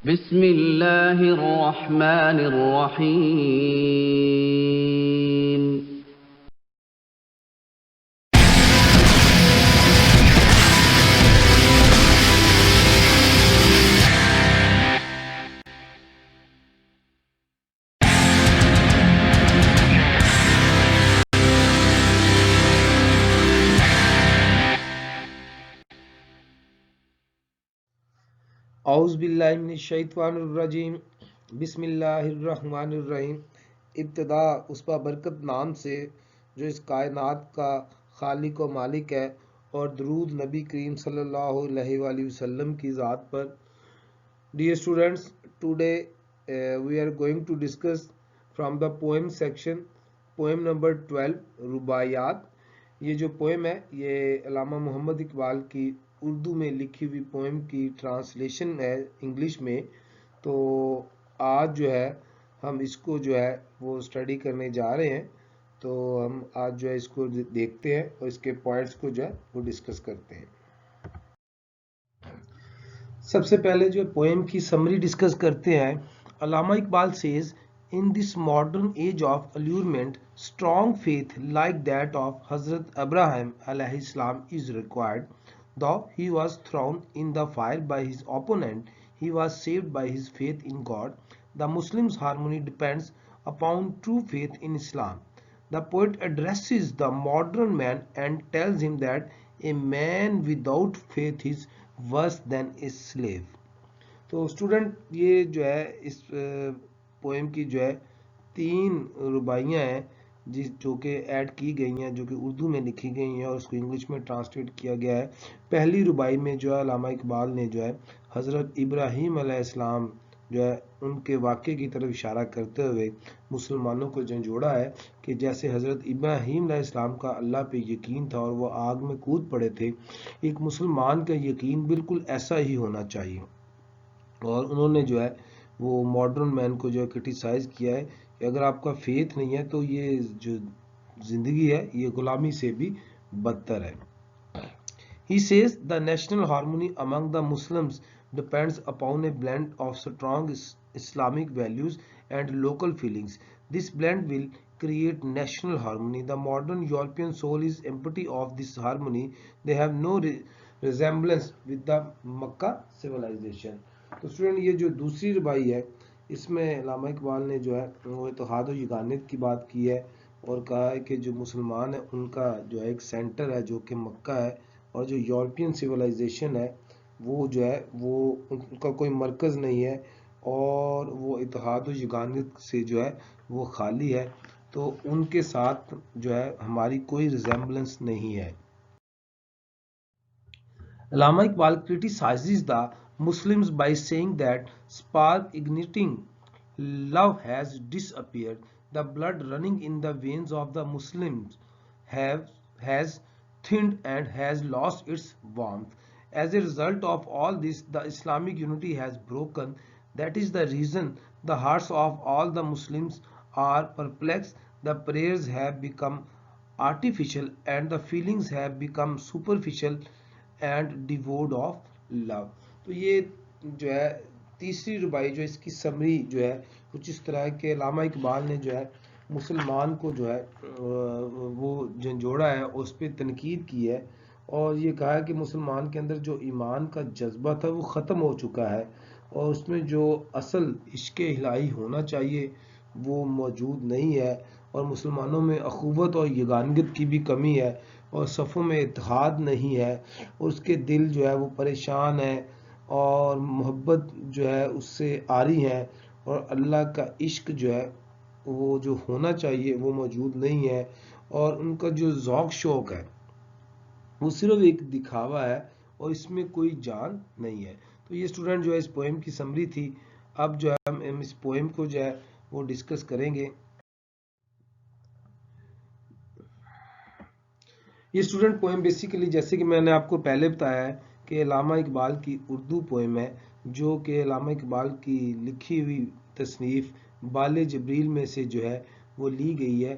بسم الله الرحمن الرحيم. اعوذ باللہ من الشیطان الرجیم بسم اللہ الرحمن الرحیم. ابتدا اس برکت نام سے جو اس کائنات کا خالق و مالک ہے، اور درود نبی کریم صلی اللہ علیہ وآلہ وسلم کی ذات پر. Dear students, today we are going to discuss from the poem section, poem number 12 رباعیات. یہ جو پوئم ہے یہ علامہ محمد اقبال کی اردو میں لکھی ہوئی پوئم کی ٹرانسلیشن ہے انگلش میں. تو آج جو ہے ہم اس کو جو ہے وہ اسٹڈی کرنے جا رہے ہیں. تو ہم آج جو ہے اس کو دیکھتے ہیں اور اس کے پوائنٹس کو جو ہے وہ ڈسکس کرتے ہیں. سب سے پہلے جو پوئم کی سمری ڈسکس کرتے ہیں. Allama Iqbal says In this modern age of allurement, strong faith like that of Hazrat Abraham alayhi salam is required. Though he was thrown in the fire by his opponent, he was saved by his faith in God. The Muslim's harmony depends upon true faith in Islam. The poet addresses the modern man and tells him that a man without faith is worse than a slave. تو student یہ جو ہے اس poem کی جو ہے 3 رباعیاں ہیں جو کہ ایڈ کی گئی ہیں، جو کہ اردو میں لکھی گئی ہیں اور اس کو انگلش میں ٹرانسلیٹ کیا گیا ہے. پہلی رباعی میں جو ہے علامہ اقبال نے جو ہے حضرت ابراہیم علیہ السلام جو ہے ان کے واقعے کی طرف اشارہ کرتے ہوئے مسلمانوں کو جھنجھوڑا ہے کہ جیسے حضرت ابراہیم علیہ السلام کا اللہ پہ یقین تھا اور وہ آگ میں کود پڑے تھے، ایک مسلمان کا یقین بالکل ایسا ہی ہونا چاہیے. اور انہوں نے جو ہے وہ ماڈرن مین کو جو ہے کرٹیسائز کیا ہے کہ اگر آپ کا فیتھ نہیں ہے تو یہ جو زندگی ہے یہ غلامی سے بھی بدتر ہے. He says the national harmony among the Muslims depends upon a blend of strong Islamic values and local feelings. This blend will create national harmony. The modern European soul is empty of this harmony. They have no resemblance with the Makkah civilization. تو student یہ جو دوسری رباعی ہے اس میں علامہ اقبال نے جو ہے وہ اتحاد و یگانت کی بات کی ہے اور کہا ہے کہ جو مسلمان ہیں ان کا جو ہے ایک سینٹر ہے جو کہ مکہ ہے، اور جو یورپین سویلائزیشن ہے وہ جو ہے وہ ان کا کوئی مرکز نہیں ہے اور وہ اتحاد و یگانت سے جو ہے وہ خالی ہے. تو ان کے ساتھ جو ہے ہماری کوئی ریزیمبلنس نہیں ہے. علامہ Iqbal criticizes the Muslims by saying that spark igniting love has disappeared. The blood running in the veins of the Muslims has thinned and has lost its warmth. As a result of all this, the Islamic unity has broken. That is the reason the hearts of all the Muslims are perplexed. The prayers have become artificial and the feelings have become superficial and devoid of love. تو یہ جو ہے تیسری رباعی جو اس کی summary جو ہے کچھ اس طرح ہے کہ علامہ اقبال نے جو ہے مسلمان کو جو ہے وہ جھنجھوڑا ہے، اس پہ تنقید کی ہے اور یہ کہا ہے کہ مسلمان کے اندر جو ایمان کا جذبہ تھا وہ ختم ہو چکا ہے اور اس میں جو اصل عشق الہی ہونا چاہیے وہ موجود نہیں ہے، اور مسلمانوں میں اخوت اور یگانگت کی بھی کمی ہے اور صفوں میں اتحاد نہیں ہے، اور اس کے دل جو ہے وہ پریشان ہے اور محبت جو ہے اس سے عاری ہے، اور اللہ کا عشق جو ہے وہ جو ہونا چاہیے وہ موجود نہیں ہے، اور ان کا جو ذوق شوق ہے وہ صرف ایک دکھاوا ہے اور اس میں کوئی جان نہیں ہے. تو یہ اسٹوڈنٹ جو ہے اس پوئم کی سمری تھی. اب جو ہے ہم اس پوئم کو جو ہے وہ ڈسکس کریں گے. یہ اسٹوڈنٹ پوئم بیسیکلی جیسے کہ میں نے آپ کو پہلے بتایا ہے کہ علامہ اقبال کی اردو پوئم ہے جو کہ علامہ اقبال کی لکھی ہوئی تصنیف بال جبریل میں سے جو ہے وہ لی گئی ہے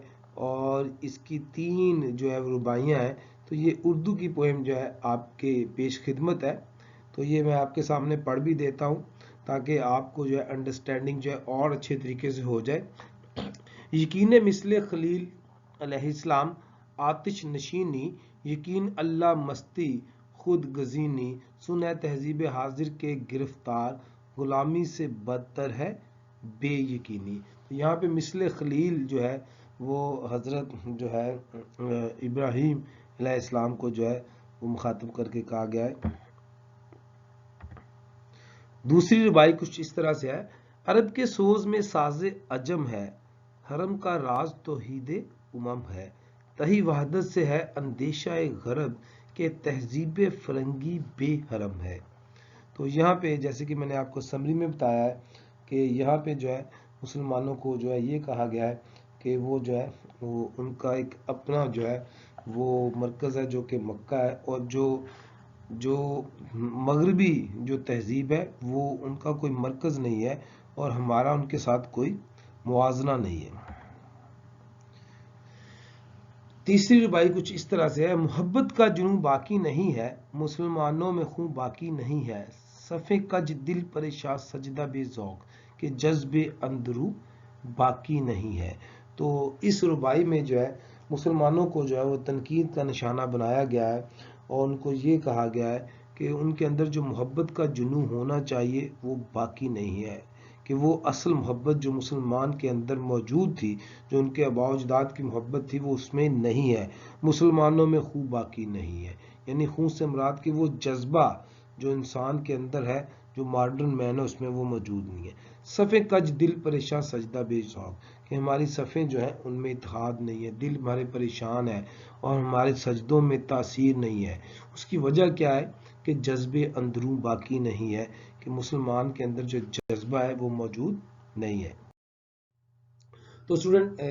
اور اس کی 3 جو ہے رباعیاں ہیں. تو یہ اردو کی پوئم جو ہے آپ کے پیش خدمت ہے. تو یہ میں آپ کے سامنے پڑھ بھی دیتا ہوں. تاکہ آپ کو جو ہے انڈرسٹینڈنگ جو ہے اور اچھے طریقے سے ہو جائے. یقین مثل خلیل علیہ السلام آتش نشینی، یقین اللہ مستی خود گزینی، سنہ تہذیب حاضر کے گرفتار، غلامی سے بدتر ہے بے یقینی. یہاں پہ مثل خلیل جو ہے وہ حضرت جو ہے ابراہیم علیہ السلام کو جو ہے وہ مخاطب کر کے کہا گیا ہے. دوسری ربائی کچھ اس طرح سے ہے. عرب کے سوز میں ساز عجم ہے، حرم کا راز توحید امم ہے، تہی وحدت سے ہے اندیشہ غرب کہ تہذیب فرنگی بے حرم ہے. تو یہاں پہ جیسے کہ میں نے آپ کو سمری میں بتایا ہے کہ یہاں پہ جو ہے مسلمانوں کو جو ہے یہ کہا گیا ہے کہ وہ جو ہے وہ ان کا ایک اپنا جو ہے وہ مرکز ہے جو کہ مکہ ہے، اور جو مغربی جو تہذیب ہے وہ ان کا کوئی مرکز نہیں ہے اور ہمارا ان کے ساتھ کوئی موازنہ نہیں ہے. تیسری ربائی کچھ اس طرح سے ہے. محبت کا جنوں باقی نہیں ہے، مسلمانوں میں خون باقی نہیں ہے، صفے کج دل پریشان سجدہ بے ذوق کہ جذب اندرو باقی نہیں ہے. تو اس ربائی میں جو ہے مسلمانوں کو جو ہے وہ تنقید کا نشانہ بنایا گیا ہے اور ان کو یہ کہا گیا ہے کہ ان کے اندر جو محبت کا جنوں ہونا چاہیے وہ باقی نہیں ہے، کہ وہ اصل محبت جو مسلمان کے اندر موجود تھی، جو ان کے آباء و اجداد کی محبت تھی، وہ اس میں نہیں ہے. مسلمانوں میں خون باقی نہیں ہے، یعنی خون سے مراد کہ وہ جذبہ جو انسان کے اندر ہے جو ماڈرن مین ہے اس میں وہ موجود نہیں ہے. صفیں کج دل پریشان سجدہ بے ذوق کہ ہماری صفیں جو ہیں ان میں اتحاد نہیں ہے، دل ہمارے پریشان ہے اور ہمارے سجدوں میں تاثیر نہیں ہے. اس کی وجہ کیا ہے کہ جذب اندروں باقی نہیں ہے، کہ مسلمان کے اندر جو جذبہ ہے وہ موجود نہیں ہے. تو اسٹوڈنٹ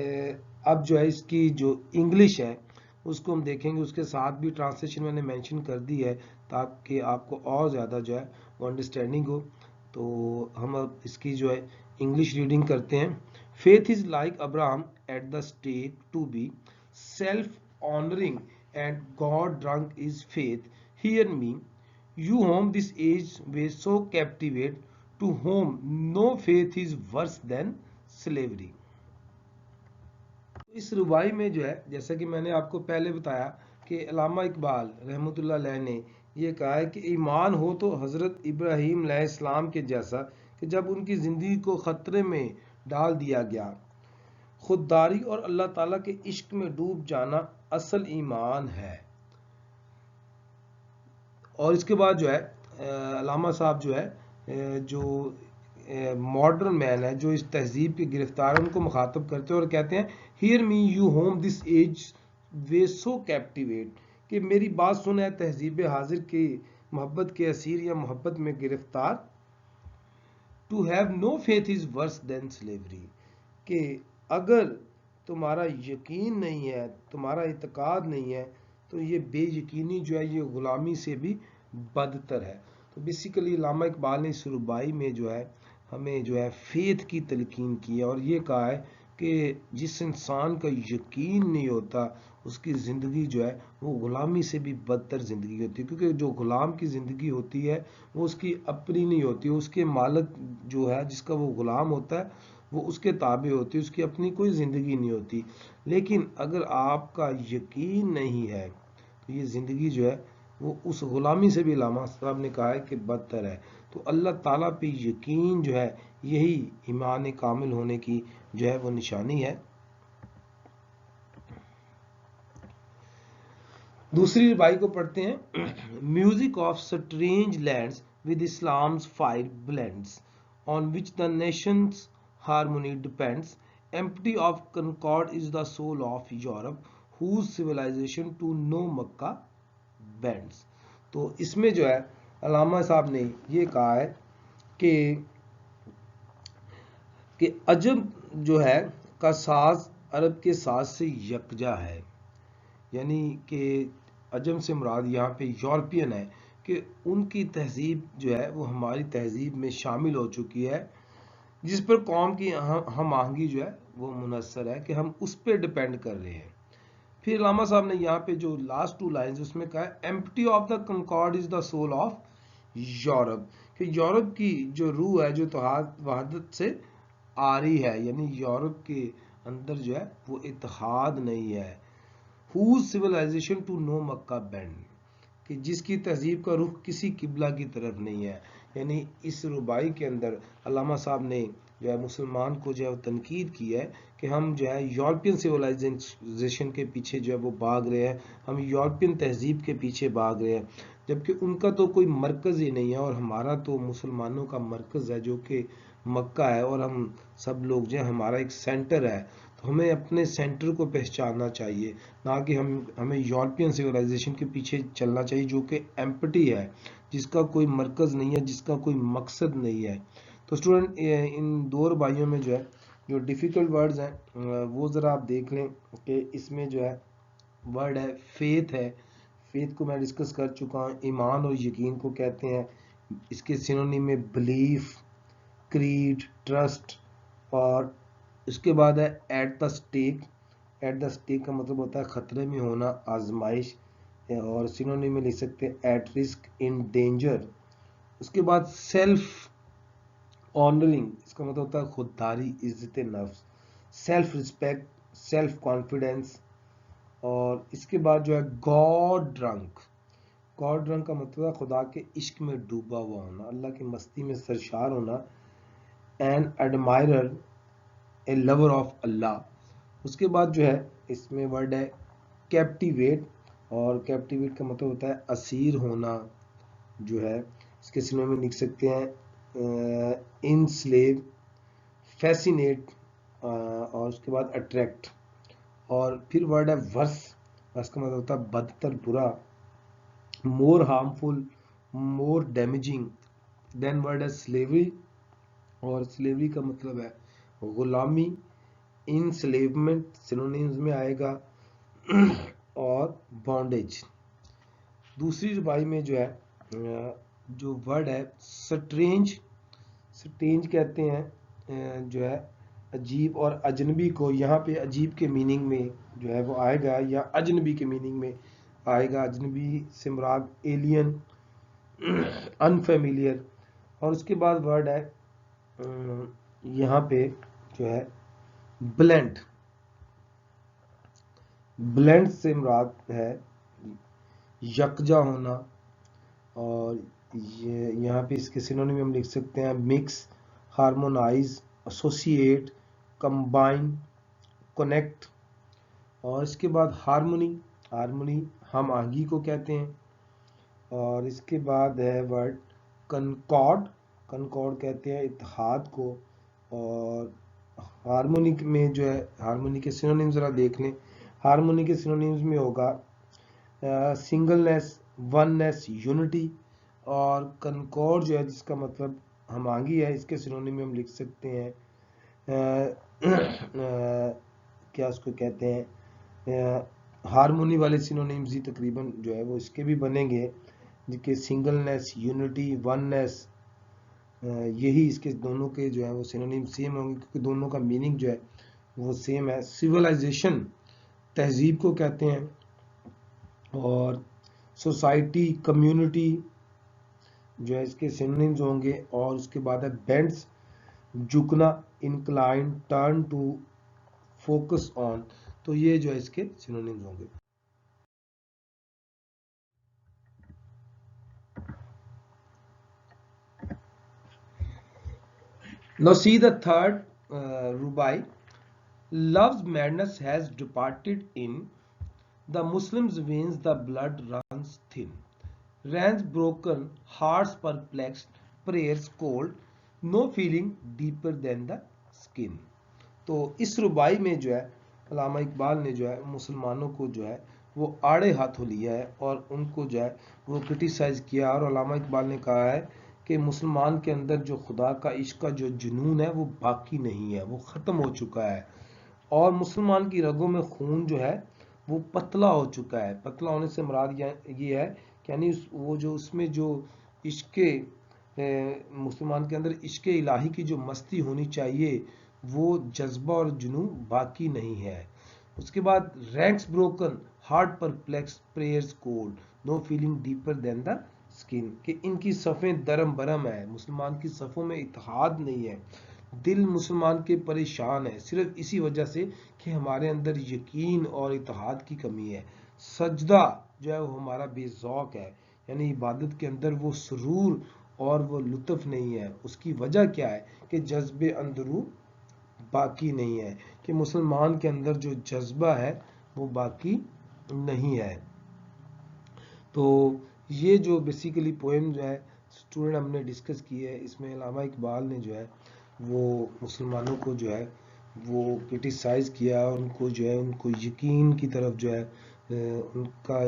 اب جو ہے اس کی جو انگلش ہے اس کو ہم دیکھیں گے، اس کے ساتھ بھی ٹرانسلیشن میں نے مینشن کر دی ہے تاکہ آپ کو اور زیادہ جو ہے وہ انڈرسٹینڈنگ ہو. تو ہم اب اس کی جو ہے انگلش ریڈنگ کرتے ہیں. Faith is like Abraham at the stake to be self honouring and God drunk is faith. Hear me you whom this age were so captivate, to whom no faith is worse than slavery. اس ربائی میں جو ہے جیسا کہ میں نے آپ کو پہلے بتایا کہ علامہ اقبال رحمۃ اللہ علیہ نے یہ کہا ہے کہ ایمان ہو تو حضرت ابراہیم علیہ السلام کے جیسا کہ جب ان کی زندگی کو خطرے میں ڈال دیا گیا. خودداری اور اللہ تعالیٰ کے عشق میں ڈوب جانا اصل ایمان ہے. اور اس کے بعد جو ہے علامہ صاحب جو ہے جو ماڈرن مین ہے جو اس تہذیب کے گرفتار ہیں ان کو مخاطب کرتے ہیں اور کہتے ہیں hear me you home this edge way so captivate کہ میری بات سنا ہے تہذیب حاضر کی محبت کے اسیر یا محبت میں گرفتار. To have no faith is worse than slavery کہ اگر تمہارا یقین نہیں ہے، تمہارا اعتقاد نہیں ہے تو یہ بے یقینی جو ہے یہ غلامی سے بھی بدتر ہے. تو بیسیکلی علامہ اقبال نے اس ربائی میں جو ہے ہمیں جو ہے فیتھ کی تلقین کی ہے اور یہ کہا ہے کہ جس انسان کا یقین نہیں ہوتا اس کی زندگی جو ہے وہ غلامی سے بھی بدتر زندگی ہوتی ہے، کیونکہ جو غلام کی زندگی ہوتی ہے وہ اس کی اپنی نہیں ہوتی، اس کے مالک جو ہے جس کا وہ غلام ہوتا ہے وہ اس کے تابع ہوتی ہے، اس کی اپنی کوئی زندگی نہیں ہوتی. لیکن اگر آپ کا یقین نہیں ہے تو یہ زندگی جو ہے وہ اس غلامی سے بھی علامہ صاحب نے کہا ہے کہ بدتر ہے. تو اللہ تعالیٰ پہ یقین جو ہے یہی ایمان کامل ہونے کی جو ہے وہ نشانی ہے. دوسری ربائی کو پڑھتے ہیں. Music of strange lands with اسلام's fire blends on which the nation's harmony depends. Empty of concord is the soul of Europe whose civilization to no Makkah bends. تو اس میں جو ہے علامہ صاحب نے یہ کہا ہے کہ عجم جو ہے کا ساز عرب کے ساز سے یکجا ہے، یعنی کہ عجم سے مراد یہاں پہ یورپین ہے کہ ان کی تہذیب جو ہے وہ ہماری تہذیب میں شامل ہو چکی ہے جس پر قوم کی ہم آہنگی جو ہے وہ منحصر ہے کہ ہم اس پہ ڈپینڈ کر رہے ہیں. پھر علامہ صاحب نے یہاں پہ جو لاسٹ ٹو لائنز اس میں کہا ہے empty of the concord is the soul of Europe کہ یورپ کی جو روح ہے جو اتحاد وحدت سے آ رہی ہے، یعنی یورپ کے اندر جو ہے وہ اتحاد نہیں ہے. whose civilization to no Mecca bend، کہ جس کی تہذیب کا رخ کسی قبلہ کی طرف نہیں ہے. یعنی اس ربائی کے اندر علامہ صاحب نے جو ہے مسلمان کو جو ہے تنقید کی ہے کہ ہم جو ہے یورپین سویلائزیشن کے پیچھے جو ہے وہ بھاگ رہے ہیں، ہم یورپین تہذیب کے پیچھے بھاگ رہے ہیں، جبکہ ان کا تو کوئی مرکز ہی نہیں ہے اور ہمارا تو مسلمانوں کا مرکز ہے جو کہ مکہ ہے، اور ہم سب لوگ جو ہے ہمارا ایک سینٹر ہے. تو ہمیں اپنے سینٹر کو پہچاننا چاہیے، نہ کہ ہمیں یورپین سویلائزیشن کے پیچھے چلنا چاہیے جو کہ ایمپٹی ہے، جس کا کوئی مرکز نہیں ہے، جس کا کوئی مقصد نہیں ہے. تو اسٹوڈنٹ ان دو رباعیوں میں جو ہے جو ڈیفیکلٹ ورڈز ہیں وہ ذرا آپ دیکھ لیں کہ اس میں جو ہے ورڈ ہے فیتھ ہے. فیتھ کو میں ڈسکس کر چکا ہوں، ایمان اور یقین کو کہتے ہیں. اس کے سینونیم میں بلیف، کریڈ، ٹرسٹ، اور اس کے بعد ہے at the stake. At the stake کا مطلب ہوتا ہے خطرے میں ہونا، آزمائش، اور سینونیم میں لکھ سکتے ہیں ایٹ رسک، ان ڈینجر. اس کے بعد سیلف آنرنگ، اس کا مطلب ہوتا ہے خودداری، عزت نفس، سیلف ریسپیکٹ، سیلف کانفیڈنس. اور اس کے بعد جو ہے گاڈ ڈرنک. گاڈ ڈرنک کا مطلب ہے خدا کے عشق میں ڈوبا ہوا ہونا، اللہ کی مستی میں سرشار ہونا. این ایڈمائرر، اے لور آف اللہ. اس کے بعد جو ہے اس میں ورڈ ہے کیپٹیویٹ، اور کیپٹیویٹ کا مطلب ہوتا ہے اسیر ہونا جو ہے. اس کے سینوں میں لکھ سکتے ہیں انسلیو، فیسینیٹ، اور اس کے بعد اٹریکٹ. اور پھر ورڈ ہے ورس. ورس کا مطلب ہوتا ہے بدتر، برا، مور ہارمفل، مور ڈیمیجنگ. دین ورڈ ہے سلیوری، اور سلیوری کا مطلب ہے غلامی. انسلیومنٹ سینونیمز میں آئے گا، اور بانڈیج. دوسری ربائی میں جو ہے جو ورڈ ہے سٹرینج. سٹرینج کہتے ہیں جو ہے عجیب اور اجنبی کو. یہاں پہ عجیب کے میننگ میں جو ہے وہ آئے گا، یا اجنبی کے میننگ میں آئے گا. اجنبی سے مراد ایلین، انفیملیئر. اور اس کے بعد ورڈ ہے یہاں پہ جو ہے بلینڈ. بلینڈ سے مراد ہے یکجا ہونا، اور یہاں پہ اس کے سینونیم میں ہم لکھ سکتے ہیں mix, harmonise, associate, combine, connect. اور اس کے بعد ہارمونی. ہارمونی ہم آہنگی کو کہتے ہیں. اور اس کے بعد ہے ورڈ کنکارڈ. کنکارڈ کہتے ہیں اتحاد کو. اور ہارمونی میں جو ہے ہارمونی کے سینونیم ذرا دیکھ لیں. ہارمونی کے سینونیمز میں ہوگا سنگلنیس، وننیس، یونٹی. اور کنکارڈ جو ہے جس کا مطلب ہم آہنگی ہے، اس کے سینونیم میں ہم لکھ سکتے ہیں کیا اس کو کہتے ہیں ہارمونی والے سینونیمز ہی تقریباً جو ہے وہ اس کے بھی بنیں گے، کہ سنگلنیس، یونٹی، وننیس. یہی اس کے دونوں کے جو ہے وہ سینونیم سیم ہوں گے، کیونکہ دونوں کا میننگ جو ہے وہ سیم ہے. سویلائزیشن تہذیب کو کہتے ہیں، اور سوسائٹی، کمیونٹی جو ہے اس کے سینونیمز ہوں گے. اور اس کے بعد ہے بینڈز، جھکنا، incline, turn to, focus on. تو یہ جو ہے اس کے سینونیمز ہوں گے. Now see the third rubai. Love's madness has departed in the Muslims' veins, the blood runs thin. Ranks broken, hearts perplexed, prayers cold, no feeling deeper than the skin. تو اس ربائی میں جو ہے علامہ اقبال نے جو ہے مسلمانوں کو جو ہے وہ آڑے ہاتھوں لیا ہے، اور ان کو جو ہے وہ کرٹیسائز کیا. اور علامہ اقبال نے کہا ہے کہ مسلمان کے اندر جو خدا کا عشق کا جو جنون ہے وہ باقی نہیں ہے، وہ ختم ہو چکا ہے. اور مسلمان کی رگوں میں خون جو ہے وہ پتلا ہو چکا ہے. پتلا ہونے سے مراد یہ ہے کہ یعنی وہ جو اس میں جو عشق مسلمان کے اندر عشق الہی کی جو مستی ہونی چاہیے وہ جذبہ اور جنون باقی نہیں ہے. اس کے بعد ranks broken, heart perplex, prayers cold, no feeling deeper than the skin کہ ان کی صفیں درم برم ہے، مسلمان کی صفوں میں اتحاد نہیں ہے، دل مسلمان کے پریشان ہے صرف اسی وجہ سے کہ ہمارے اندر یقین اور اتحاد کی کمی ہے، سجدہ جو ہے وہ ہمارا بے ذوق ہے، یعنی عبادت کے اندر وہ سرور اور وہ لطف نہیں ہے، اس کی وجہ کیا ہے کہ جذب اندرو باقی نہیں ہے، کہ مسلمان کے اندر جو جذبہ ہے وہ باقی نہیں ہے۔ تو یہ جو بیسیکلی پوئم جو ہے اسٹوڈنٹ ہم نے ڈسکس کی ہے، اس میں علامہ اقبال نے جو ہے وہ مسلمانوں کو جو ہے وہ کرٹیسائز کیا، ان کو جو ہے ان کو یقین کی طرف جو ہے ان کا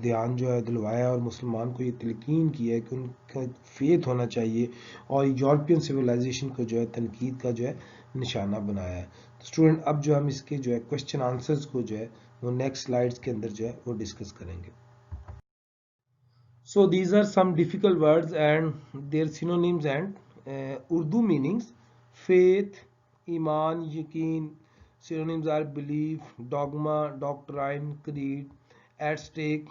دھیان جو ہے دلوایا، اور مسلمان کو یہ تلقین کی ہے کہ ان کا فیتھ ہونا چاہیے، اور یورپین سویلائزیشن کو جو ہے تنقید کا جو ہے نشانہ بنایا ہے۔ تو اسٹوڈنٹ اب جو ہم اس کے جو ہے کوشچن آنسرز کو جو ہے وہ نیکسٹ سلائیڈز کے اندر جو ہے وہ ڈسکس کریں گے۔ So these are some difficult words and their synonyms and Urdu meanings. Faith, iman, yaqeen. Synonyms are belief, dogma, doctrine, creed. At stake,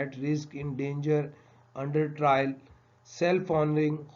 at risk, in danger, under trial. Self-honoring,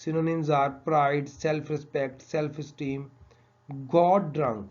Synonyms are pride, self-respect, self-esteem. God drunk,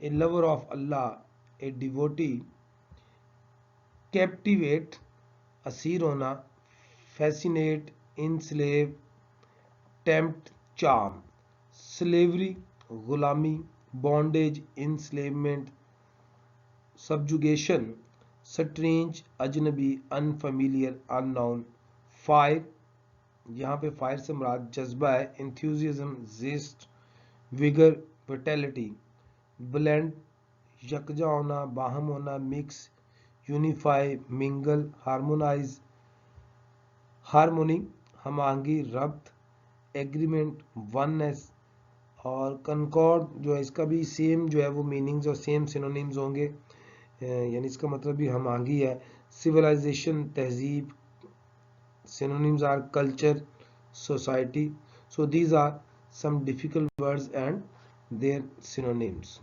A lover of Allah, a devotee. Captivate, اسیر ہونا. Fascinate, enslave. Tempt, charm. Slavery, غلامی. Bondage, enslavement. Subjugation, strange, اجنبی, unfamiliar, unknown. Fire, یہاں پہ fire سے مراد جذبہ ہے. Enthusiasm, zest. Vigor, vitality. Blend, یکجا ہونا, باہم ہونا, مکس. یونیفائی, منگل. ہارمونائز, ہارمونی, ہم آہنگی, ربط. Agreement, oneness. اور کنکارڈ جو ہے اس کا بھی سیم جو ہے وہ میننگز اور سیم سینونیمز ہوں گے، یعنی اس کا مطلب بھی ہم آہنگی ہے. سویلائزیشن، تہذیب. Synonyms are culture, society. So these are some difficult words and their synonyms.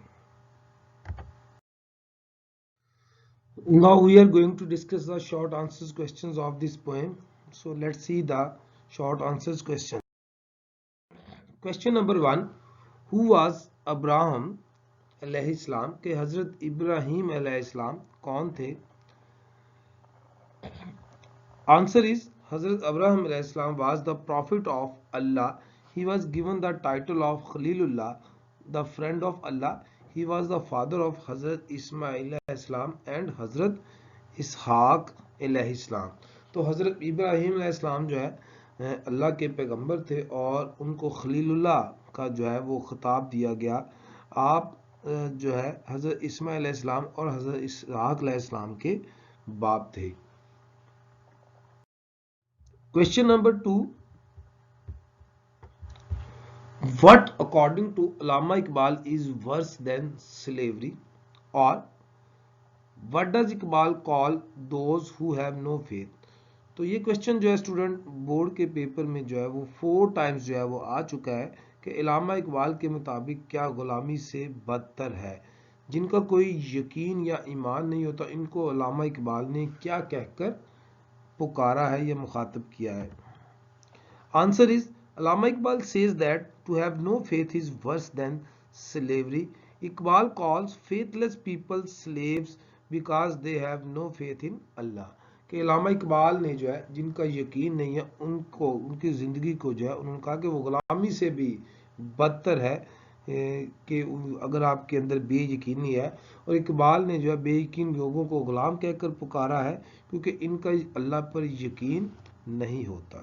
Now we are going to discuss the short answers questions of this poem. So let's see the short answers question. Question number 1. Who was Abraham علیہ السلام کہ حضرت ابراہیم علیہ السلام کون تھے؟ Answer is حضرت ابراہیم علیہ السلام was the prophet of Allah. He was given the title of Khalilullah, the friend of Allah. He was the father of حضرت اسماعیل علیہ السلام and حضرت اسحاق علیہ السلام. تو حضرت ابراہیم علیہ السلام جو ہے اللہ کے پیغمبر تھے اور ان کو خلیل اللہ کا جو ہے وہ خطاب دیا گیا. آپ جو ہے حضرت اسماعیل علیہ السلام اور حضرت اسحاق علیہ السلام کے باپ تھے. Question number 2. What according to Allama Iqbal is worse than slavery? Or what does Iqbal call those who have no faith? تو یہ کوشچن جو ہے اسٹوڈنٹ بورڈ کے پیپر میں جو ہے وہ 4 ٹائمز جو ہے وہ آ چکا ہے کہ علامہ اقبال کے مطابق کیا غلامی سے بدتر ہے. جن کا کوئی یقین یا ایمان نہیں ہوتا ان کو علامہ اقبال نے کیا کہہ کر پکارا ہے یا مخاطب کیا ہے. Answer is Allama Iqbal says that to have no faith is worse than slavery. Iqbal calls faithless people slaves because they have no faith in Allah. کہ علامہ اقبال نے جو ہے جن کا یقین نہیں ہے ان کو ان کی زندگی کو جو ہے انہوں نے کہا کہ وہ غلامی سے بھی بدتر ہے کہ اگر آپ کے اندر بے یقینی ہے. اور اقبال نے جو ہے بے یقین لوگوں کو غلام کہہ کر پکارا ہے کیونکہ ان کا اللہ پر یقین نہیں ہوتا.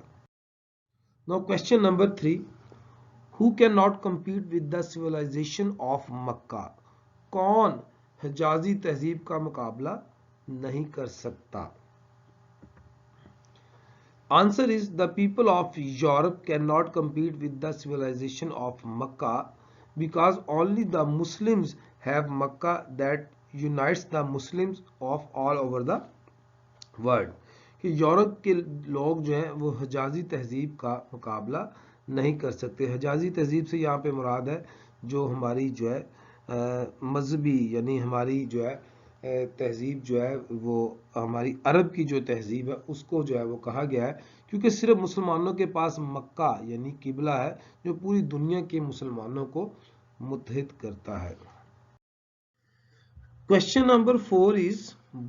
Now question number 3. Who cannot compete with the civilization of Makkah? کون حجازی تہذیب کا مقابلہ نہیں کر سکتا؟ Answer is the people of Europe cannot compete with the civilization of Makkah because only the Muslims have Makkah that unites the Muslims of all over the world. کہ Europe کے لوگ جو ہیں وہ حجازی تہذیب کا مقابلہ نہیں کر سکتے. حجازی تہذیب سے یہاں پہ مراد ہے جو ہماری جو ہے مذہبی یعنی ہماری جو ہے تہذیب جو ہے وہ ہماری عرب کی جو تہذیب ہے اس کو جو ہے وہ کہا گیا ہے، کیونکہ صرف مسلمانوں کے پاس مکہ یعنی قبلہ ہے جو پوری دنیا کے مسلمانوں کو متحد کرتا ہے۔ Question number 4 is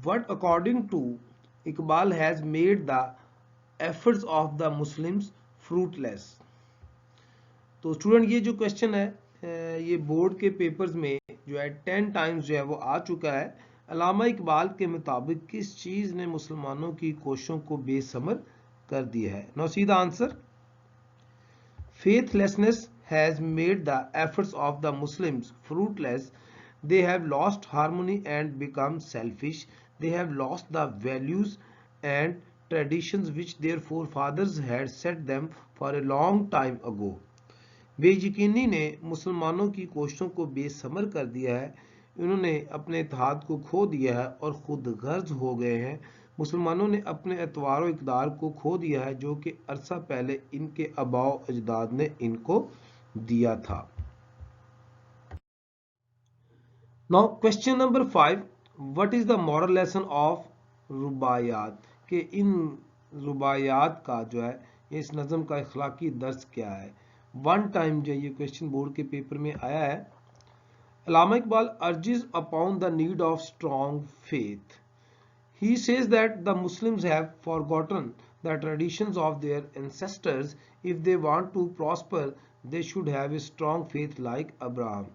what according to Iqbal has made the efforts of the Muslims fruitless؟ تو اسٹوڈنٹ یہ جو کوشچن ہے یہ بورڈ کے پیپرز میں جو ہے 10 ٹائمز جو ہے وہ آ چکا ہے۔ علامہ اقبال کے مطابق کس چیز نے مسلمانوں کی کوششوں کو بے ثمر کر دیا ہے؟ Now see the answer, faithlessness has made the efforts of the Muslims fruitless. They have lost harmony and become selfish. They have lost the values and traditions which their forefathers had set them for a long time ago. بے یقینی نے مسلمانوں کی کوششوں کو بے ثمر کر دیا ہے، انہوں نے اپنے اتحاد کو کھو دیا ہے اور خود غرض ہو گئے ہیں۔ مسلمانوں نے اپنے اعتبار و اقدار کو کھو دیا ہے جو کہ عرصہ پہلے ان کے آباء و اجداد نے ان کو دیا تھا۔ Now question number 5 what is the moral lesson of رباعیات؟ کہ ان رباعیات کا جو ہے اس نظم کا اخلاقی درس کیا ہے؟ ون ٹائم جو یہ کوشچن بورڈ کے پیپر میں آیا ہے۔ علامہ Iqbal urges upon the need of strong faith. He says that the Muslims have forgotten the traditions of their ancestors. If they want to prosper, they should have a strong faith like Abraham.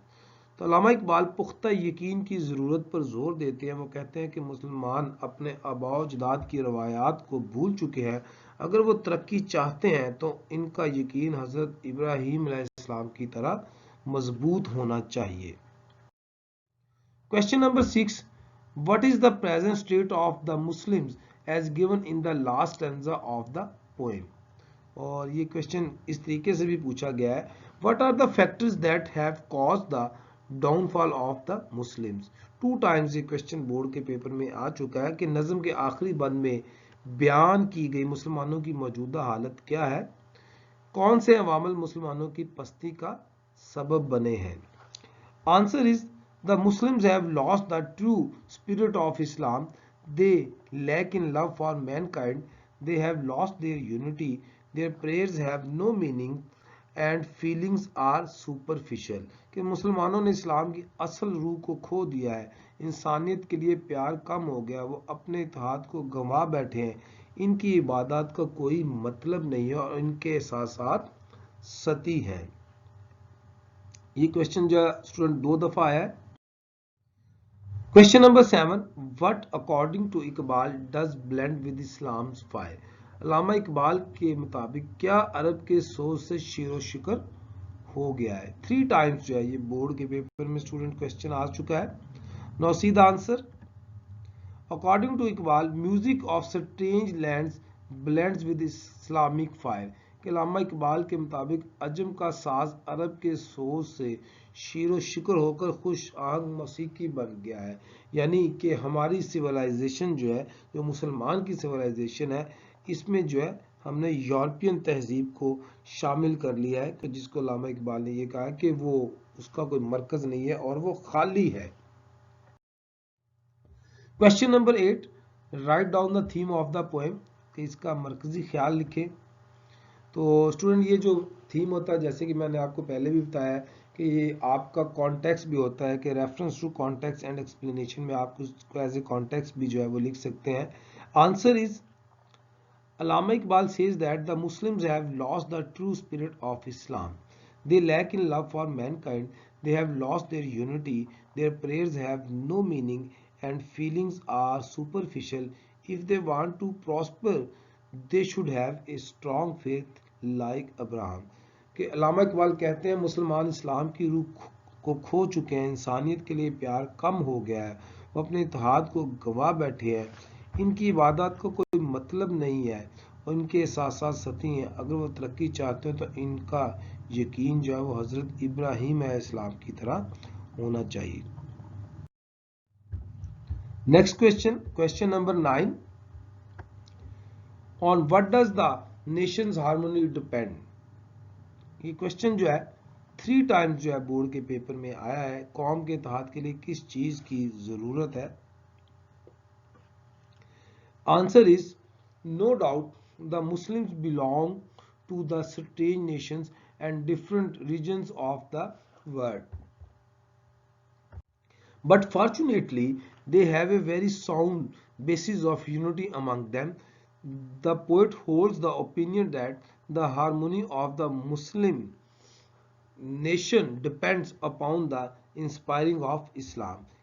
تو علامہ اقبال پختہ یقین کی ضرورت پر زور دیتے ہیں۔ وہ کہتے ہیں کہ مسلمان اپنے آباء و اجداد کی روایات کو بھول چکے ہیں، اگر وہ ترقی چاہتے ہیں تو ان کا یقین حضرت ابراہیم علیہ السلام کی طرح مضبوط ہونا چاہیے۔ Question number 6 what is the present state of the Muslims as given in the last stanza of the poem؟ اور یہ کوشچن اس طریقے سے بھی پوچھا گیا ہے what are the factors that have caused the downfall of the Muslims؟ 2 times یہ question board کے پیپر میں آ چکا ہے کہ نظم کے آخری بند میں بیان کی گئی مسلمانوں کی موجودہ حالت کیا ہے، کون سے عوامل مسلمانوں کی پستی کا سبب بنے ہیں؟ Answer is the Muslims have lost the true spirit of Islam. They lack in love for mankind. They have lost their unity. Their prayers have no meaning and feelings are superficial. کہ مسلمانوں نے اسلام کی اصل روح کو کھو دیا ہے، انسانیت کے لیے پیار کم ہو گیا، وہ اپنے اتحاد کو گنوا بیٹھے ہیں، ان کی عبادات کا کوئی مطلب نہیں ہے اور ان کے احساسات سطحی ہیں۔ یہ کوشچن جو اسٹوڈنٹ 2 دفعہ آیا ہے۔ Question number 7 what according to Iqbal does blend with Islam's fire؟ علامہ اقبال کے مطابق کیا عرب کے سوز سے شیر و شکر ہو گیا ہے؟ 3 ٹائمز جو ہے یہ بورڈ کے پیپر میں اسٹوڈنٹ کوشچن آ چکا ہے۔ Now see the answer, according to Iqbal music of strange lands blends with Islamic fire۔ کہ علامہ اقبال کے مطابق عجم کا ساز عرب کے سوز سے شیر و شکر ہو کر خوش آہنگ موسیقی بن گیا ہے، یعنی کہ ہماری سیولائزیشن جو ہے، جو مسلمان کی سیولائزیشن ہے، اس میں جو ہے ہم نے یورپین تہذیب کو شامل کر لیا ہے، جس کو علامہ اقبال نے یہ کہا کہ وہ اس کا کوئی مرکز نہیں ہے اور وہ خالی ہے۔ Question number 8 write down the theme of the poem، کہ اس کا مرکزی خیال لکھیں۔ تو اسٹوڈنٹ یہ جو تھیم ہوتا ہے جیسے کہ میں نے آپ کو پہلے بھی بتایا ہے کہ یہ آپ کا کانٹیکسٹ بھی ہوتا ہے کہ reference to context and explanation میں آپ اس کو ایز اے کانٹیکسٹ بھی جو ہے وہ لکھ سکتے ہیں۔ Answer is Allama Iqbal says that the Muslims have lost the true spirit of Islam. They lack in love for mankind. They have lost their unity. Their prayers have no meaning and feelings are superficial. If they want to prosper, they should have a strong faith like Abraham۔ کہ علامہ اقبال کہتے ہیں مسلمان اسلام کی روح کو کھو چکے ہیں، انسانیت کے لیے پیار کم ہو گیا ہے، وہ اپنے اتحاد کو گنوا بیٹھے ہیں، ان کی عبادات کو کوئی مطلب نہیں ہے اور ان کے احساسات سطحی ہیں، اگر وہ ترقی چاہتے ہیں تو ان کا یقین جو ہے وہ حضرت ابراہیم علیہ السلام کی طرح ہونا چاہیے۔ Next question number 9 on what does the nation's harmony depend؟ یہ کوشچن جو ہے 3 ٹائمز جو ہے بورڈ کے پیپر میں آیا ہے، قوم کے اتحاد کے لیے کس چیز کی ضرورت ہے؟ Answer is no doubt the Muslims belong to the strange nations and different regions of the world. But fortunately, they have a very sound basis of unity among them. The poet holds the opinion that the harmony of the Muslim nation depends upon the inspiring of Islam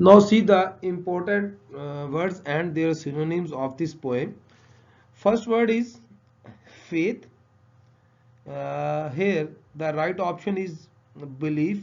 Now see the important words and their synonyms of this poem. First word is faith. Here the right option is belief.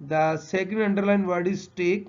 The second underlined word is take.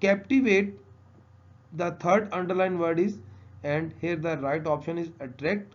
Captivate. The third underlined word is, and here the right option is attract,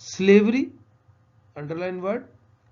Slavery, underlined word,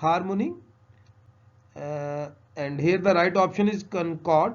Harmony, and here the right option is concord.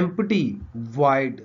Empty, void,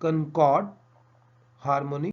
Concord, harmony,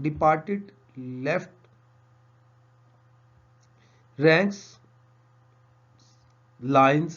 Departed, left. Ranks, lines,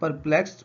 Perplexed,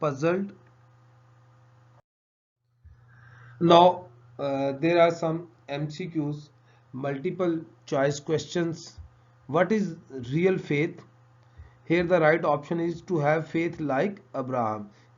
Puzzled. Now there are some MCQs, multiple choice questions. What is real faith? Here the right option is to have faith like Abraham.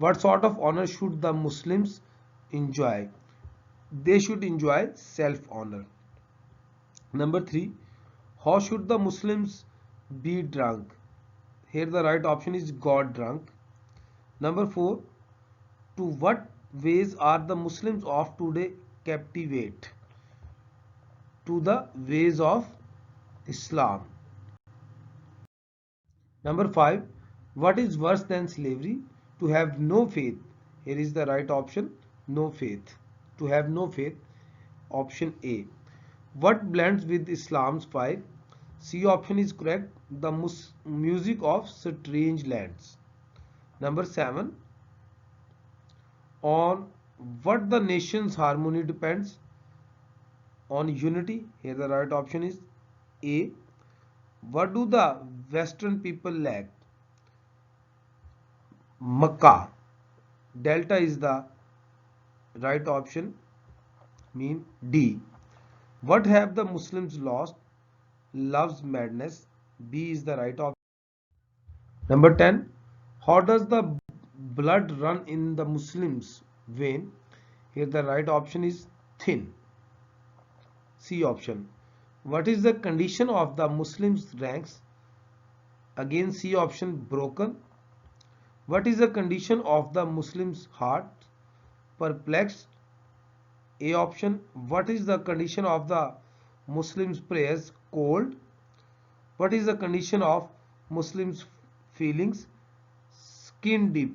What sort of honor should the Muslims enjoy? They should enjoy self-honor. Number 3, how should the Muslims be drunk? Here the right option is God drunk. Number 4, to what ways are the Muslims of today captivate? To the ways of Islam. Number 5, what is worse than slavery? To have no faith. Here is the right option, no faith. To have no faith, option A. What blends with Islam's fire? C option is correct, the music of strange lands. Number 7, on what the nation's harmony depends? On unity. Here the right option is A. What do the Western people lack? Makkah. Delta is the right option, mean D. What have the Muslims lost? Love's madness. B is the right option. Number 10, how does the blood run in the Muslims' vein? Here the right option is thin. C option. What is the condition of the Muslims' ranks? Again C option, broken. What is the condition of the Muslims' heart? Perplexed. A option. What is the condition of the Muslims' prayers? Cold. What is the condition of Muslims' feelings? Skin deep.